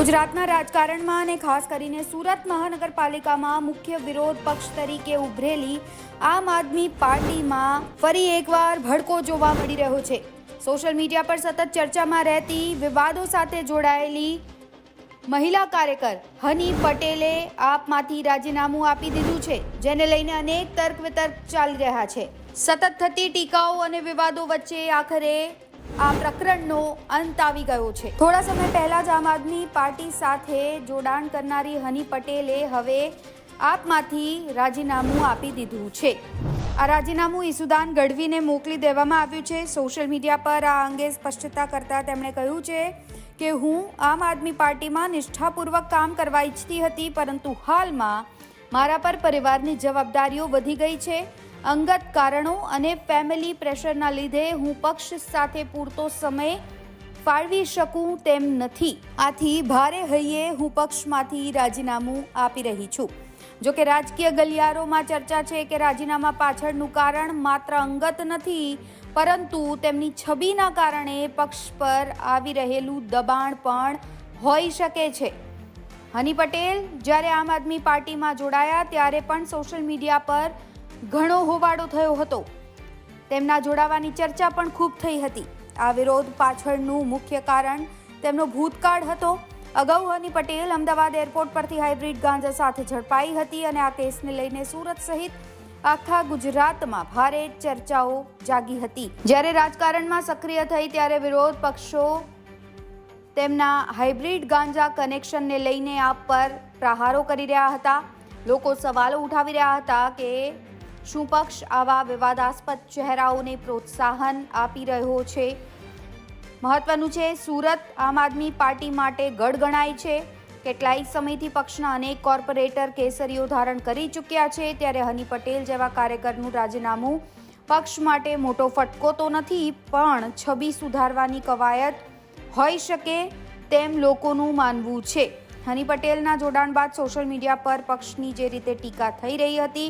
ગુજરાતના રાજકારણમાં અને ખાસ કરીને સુરત મહાનગરપાલિકામાં મુખ્ય વિરોધ પક્ષ તરીકે ઉભરેલી આમ આદમી પાર્ટીમાં ફરી એકવાર ભડકો જોવા મળી રહ્યો છે। સોશિયલ મીડિયા પર સતત ચર્ચામાં રહેતી વિવાદો સાથે જોડાયેલી મહિલા કાર્યકર હની પટેલે આપમાંથી રાજીનામું આપી દીધું છે, જેને લઈને અનેક તર્ક વિતર્ક ચાલી રહ્યા છે। સતત થતી ટીકાઓ અને વિવાદો વચ્ચે આખરે આ પ્રકરણનો અંત આવી ગયો છે। થોડા સમય પહેલા જ આમ આદમી પાર્ટી સાથે જોડાણ કરનારી હની પટેલે હવે આપમાંથી રાજીનામું આપી દીધું છે। આ રાજીનામું ઈસુદાન ગઢવીને મોકલી દેવામાં આવ્યું છે। સોશિયલ મીડિયા પર આ અંગે સ્પષ્ટતા કરતા તેમણે કહ્યું છે કે હું આમ આદમી પાર્ટીમાં નિષ્ઠાપૂર્વક કામ કરવા ઈચ્છતી હતી, પરંતુ હાલમાં મારા પર પરિવારની જવાબદારીઓ વધી ગઈ છે। અંગત કારણો અને ફેમિલી પ્રેશરના લીધે હું પક્ષ સાથે પૂરતો સમય ફાળવી શકું તેમ નથી। આથી ભારે હૈયે હું પક્ષમાંથી રાજીનામું આપી રહી છું। જો કે રાજકીય ગલિયારોમાં ચર્ચા છે કે રાજીનામા પાછળનું કારણ માત્ર અંગત નથી, પરંતુ તેમની છબીના કારણે પક્ષ પર આવી રહેલું દબાણ પણ હોઈ શકે છે। હની પટેલ જ્યારે આમ આદમી પાર્ટીમાં જોડાયા ત્યારે પણ સોશિયલ મીડિયા પર ઘણો હોબાળો થયો હતો। તેમના જોડાવાની ચર્ચા પણ ખૂબ થઈ હતી। આ વિરોધ પાછળનું મુખ્ય કારણ તેમનો ભૂતકાળ હતો। અગાઉ હની પટેલ અમદાવાદ એરપોર્ટ પરથી હાઇબ્રિડ ગાંજા સાથે ઝડપાઈ હતી અને આ કેસને લઈને સુરત સહિત આખા ગુજરાતમાં ભારે ચર્ચાઓ જાગી હતી। જ્યારે રાજકારણમાં સક્રિય થઈ ત્યારે વિરોધ પક્ષો તેમના હાઇબ્રિડ ગાંજા કનેક્શનને લઈને આપ પર પ્રહારો કરી રહ્યા હતા। લોકો સવાલો ઉઠાવી રહ્યા હતા કે શું પક્ષ આવા વિવાદાસ્પદ ચહેરાઓને પ્રોત્સાહન આપી રહ્યો છે? મહત્વનું છે, સુરત આમ આદમી પાર્ટી માટે ગઢ ગણાય છે। કેટલાય સમયથી પક્ષના અનેક કોર્પોરેટર કેસરીઓ ધારણ કરી ચૂક્યા છે, ત્યારે હની પટેલ જેવા કાર્યકરનું રાજીનામું પક્ષ માટે મોટો ફટકો તો નથી, પણ છબી સુધારવાની કવાયત હોઈ શકે તેમ લોકોનું માનવું છે। હની પટેલના જોડાણ બાદ સોશિયલ મીડિયા પર પક્ષની જે રીતે ટીકા થઈ રહી હતી,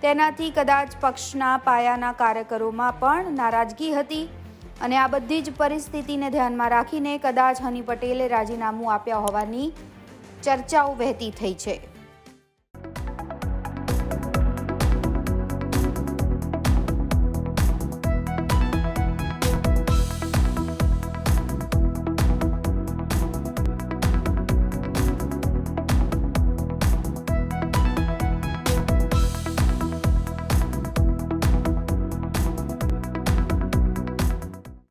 તેનાથી કદાચ પક્ષના પાયાના કાર્યકરોમાં પણ નારાજગી હતી અને આ બધી જ પરિસ્થિતિને ધ્યાનમાં રાખીને કદાચ હની પટેલે રાજીનામું આપ્યા હોવાની ચર્ચાઓ વહેતી થઈ છે।